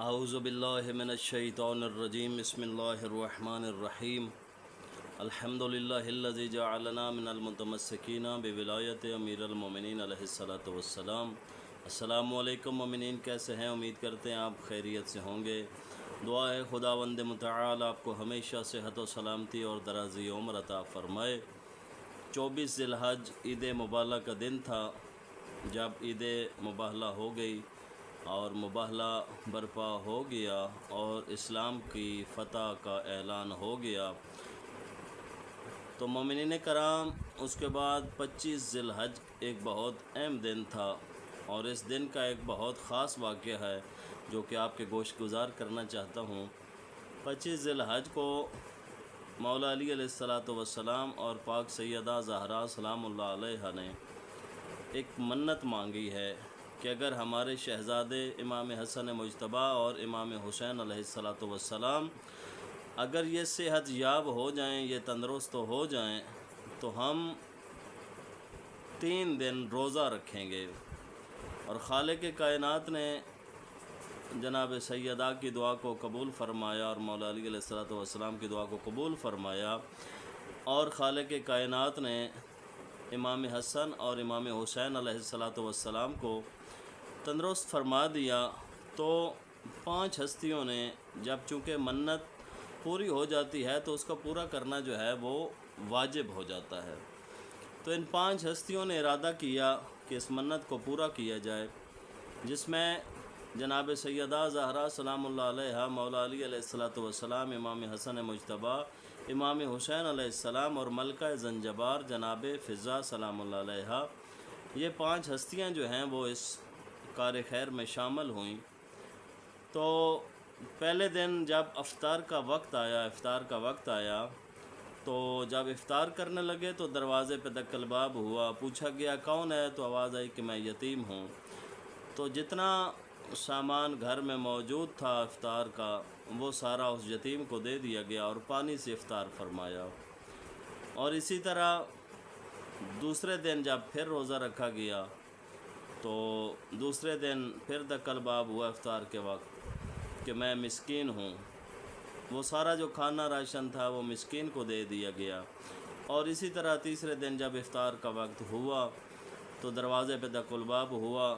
اعوذ باللہ من الشیطان الرجیم بسم اللہ الرحمن الرحیم الحمدللہ الذی جعلنا من المتمسکین بولایت امیر المومنین علیہ الصلاۃ والسلام۔ السلام علیکم مومنین، کیسے ہیں؟ امید کرتے ہیں آپ خیریت سے ہوں گے۔ دعا ہے خداوند متعال آپ کو ہمیشہ صحت و سلامتی اور درازی عمر عطا فرمائے۔ 24 ذی الحج عید مبالہ کا دن تھا۔ جب عید مبالہ ہو گئی اور مباہلہ برپا ہو گیا اور اسلام کی فتح کا اعلان ہو گیا تو مومنین کرام اس کے بعد 25 ذی الحج ایک بہت اہم دن تھا، اور اس دن کا ایک بہت خاص واقعہ ہے جو کہ آپ کے گوش گزار کرنا چاہتا ہوں۔ 25 ذی الحج کو مولا علی علیہ الصلاۃ والسلام اور پاک سیدہ زہرا سلام اللہ علیہا نے ایک منت مانگی ہے کہ اگر ہمارے شہزادے امام حسن مجتبی اور امام حسین علیہ الصلاۃ والسلام اگر یہ صحت یاب ہو جائیں، یہ تندرست ہو جائیں، تو ہم 3 دن روزہ رکھیں گے۔ اور خالق کائنات نے جناب سیدہ کی دعا کو قبول فرمایا اور مولا علی علیہ الصلاۃ والسلام کی دعا کو قبول فرمایا، اور خالق کائنات نے امام حسن اور امام حسین علیہ الصلاۃ والسلام کو تندرست فرما دیا۔ تو 5 ہستیوں نے جب چونکہ منت پوری ہو جاتی ہے تو اس کا پورا کرنا جو ہے وہ واجب ہو جاتا ہے، تو ان 5 ہستیوں نے ارادہ کیا کہ اس منت کو پورا کیا جائے، جس میں جناب سیدہ زہرا سلام اللہ علیہا، مولا علی علیہ الصلاۃ والسلام، امام حسن مجتبی، امام حسین علیہ السلام اور ملکہ زنجبار جناب فضہ سلام اللہ علیہا، یہ 5 ہستیاں جو ہیں وہ اس کار خیر میں شامل ہوئیں۔ تو پہلے دن جب افطار کا وقت آیا تو جب افطار کرنے لگے تو دروازے پہ دق الباب ہوا، پوچھا گیا کون ہے؟ تو آواز آئی کہ میں یتیم ہوں۔ تو جتنا سامان گھر میں موجود تھا افطار کا وہ سارا اس یتیم کو دے دیا گیا اور پانی سے افطار فرمایا۔ اور اسی طرح دوسرے دن جب پھر روزہ رکھا گیا تو دوسرے دن پھر دق الباب ہوا افطار کے وقت کہ میں مسکین ہوں، وہ سارا جو کھانا راشن تھا وہ مسکین کو دے دیا گیا۔ اور اسی طرح تیسرے دن جب افطار کا وقت ہوا تو دروازے پہ دق الباب ہوا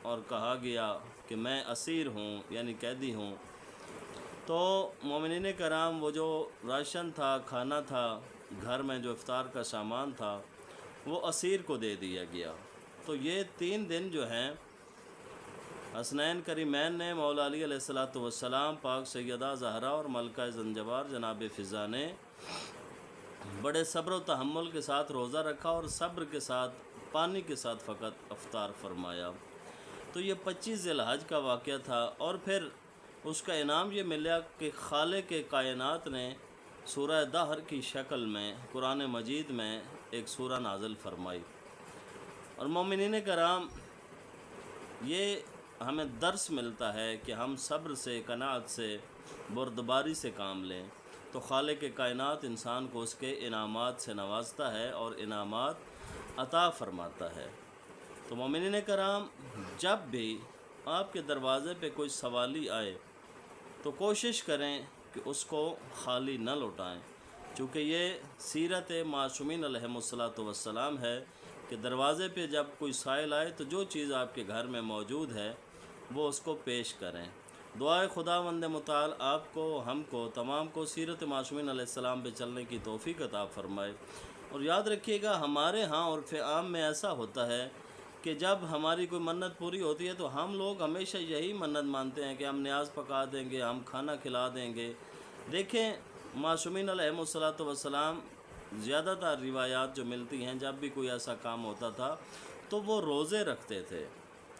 اور کہا گیا کہ میں اسیر ہوں، یعنی قیدی ہوں۔ تو مومنین کرام وہ جو راشن تھا، کھانا تھا، گھر میں جو افطار کا سامان تھا وہ اسیر کو دے دیا گیا۔ تو یہ 3 دن جو ہیں حسنین کریمین نے، مولا علی علیہ الصلاۃ والسلام، پاک سیدہ زہرا اور ملکہ زنجبار جناب فضہ نے بڑے صبر و تحمل کے ساتھ روزہ رکھا اور صبر کے ساتھ پانی کے ساتھ فقط افطار فرمایا۔ تو یہ 25 ذی الحج کا واقعہ تھا، اور پھر اس کا انعام یہ ملا کہ خالق کائنات نے سورہ دہر کی شکل میں قرآن مجید میں ایک سورہ نازل فرمائی۔ اور مومنین کرام یہ ہمیں درس ملتا ہے کہ ہم صبر سے، قناعت سے، بردباری سے کام لیں تو خالق کائنات انسان کو اس کے انعامات سے نوازتا ہے اور انعامات عطا فرماتا ہے۔ تو مومنین کرام جب بھی آپ کے دروازے پہ کوئی سوالی آئے تو کوشش کریں کہ اس کو خالی نہ لوٹائیں، چونکہ یہ سیرت معصومین علیہم الصلاۃ والسلام ہے کہ دروازے پہ جب کوئی سائل آئے تو جو چیز آپ کے گھر میں موجود ہے وہ اس کو پیش کریں۔ دعائے خداوند متعال آپ کو، ہم کو، تمام کو سیرت معصومین علیہ السلام پہ چلنے کی توفیق عطا فرمائے۔ اور یاد رکھیے گا ہمارے ہاں عرف عام میں ایسا ہوتا ہے کہ جب ہماری کوئی منت پوری ہوتی ہے تو ہم لوگ ہمیشہ یہی منت مانتے ہیں کہ ہم نیاز پکا دیں گے، ہم کھانا کھلا دیں گے۔ دیکھیں معصومین علیہم الصلاۃ والسلام زیادہ تر روایات جو ملتی ہیں جب بھی کوئی ایسا کام ہوتا تھا تو وہ روزے رکھتے تھے۔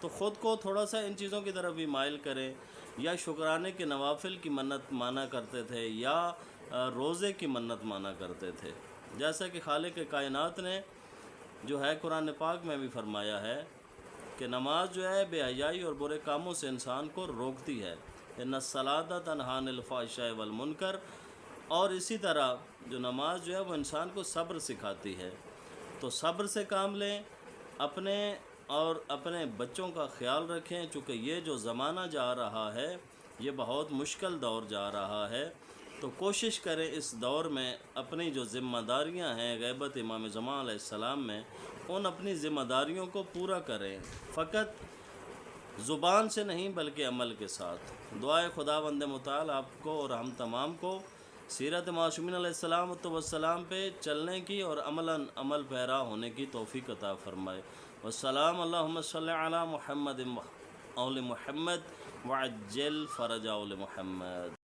تو خود کو تھوڑا سا ان چیزوں کی طرف بھی مائل کریں، یا شکرانے کے نوافل کی منت مانا کرتے تھے یا روزے کی منت مانا کرتے تھے، جیسا کہ خالق کائنات نے جو ہے قرآن پاک میں بھی فرمایا ہے کہ نماز جو ہے بے حیائی اور برے کاموں سے انسان کو روکتی ہے، ان الصلاۃ تنہی عن الفحشاء والمنکر۔ اور اسی طرح جو نماز جو ہے وہ انسان کو صبر سکھاتی ہے، تو صبر سے کام لیں، اپنے اور اپنے بچوں کا خیال رکھیں، چونکہ یہ جو زمانہ جا رہا ہے یہ بہت مشکل دور جا رہا ہے، تو کوشش کریں اس دور میں اپنی جو ذمہ داریاں ہیں غیبت امام زمان علیہ السلام میں، ان اپنی ذمہ داریوں کو پورا کریں، فقط زبان سے نہیں بلکہ عمل کے ساتھ۔ دعائے خداوند متعال آپ کو اور ہم تمام کو سیرت معصومین علیہ السلام پہ چلنے کی اور عمل پیرا ہونے کی توفیق عطا فرمائے۔ والسلام، اللہم صلی علی محمد اول محمد وعجل فرج اول محمد۔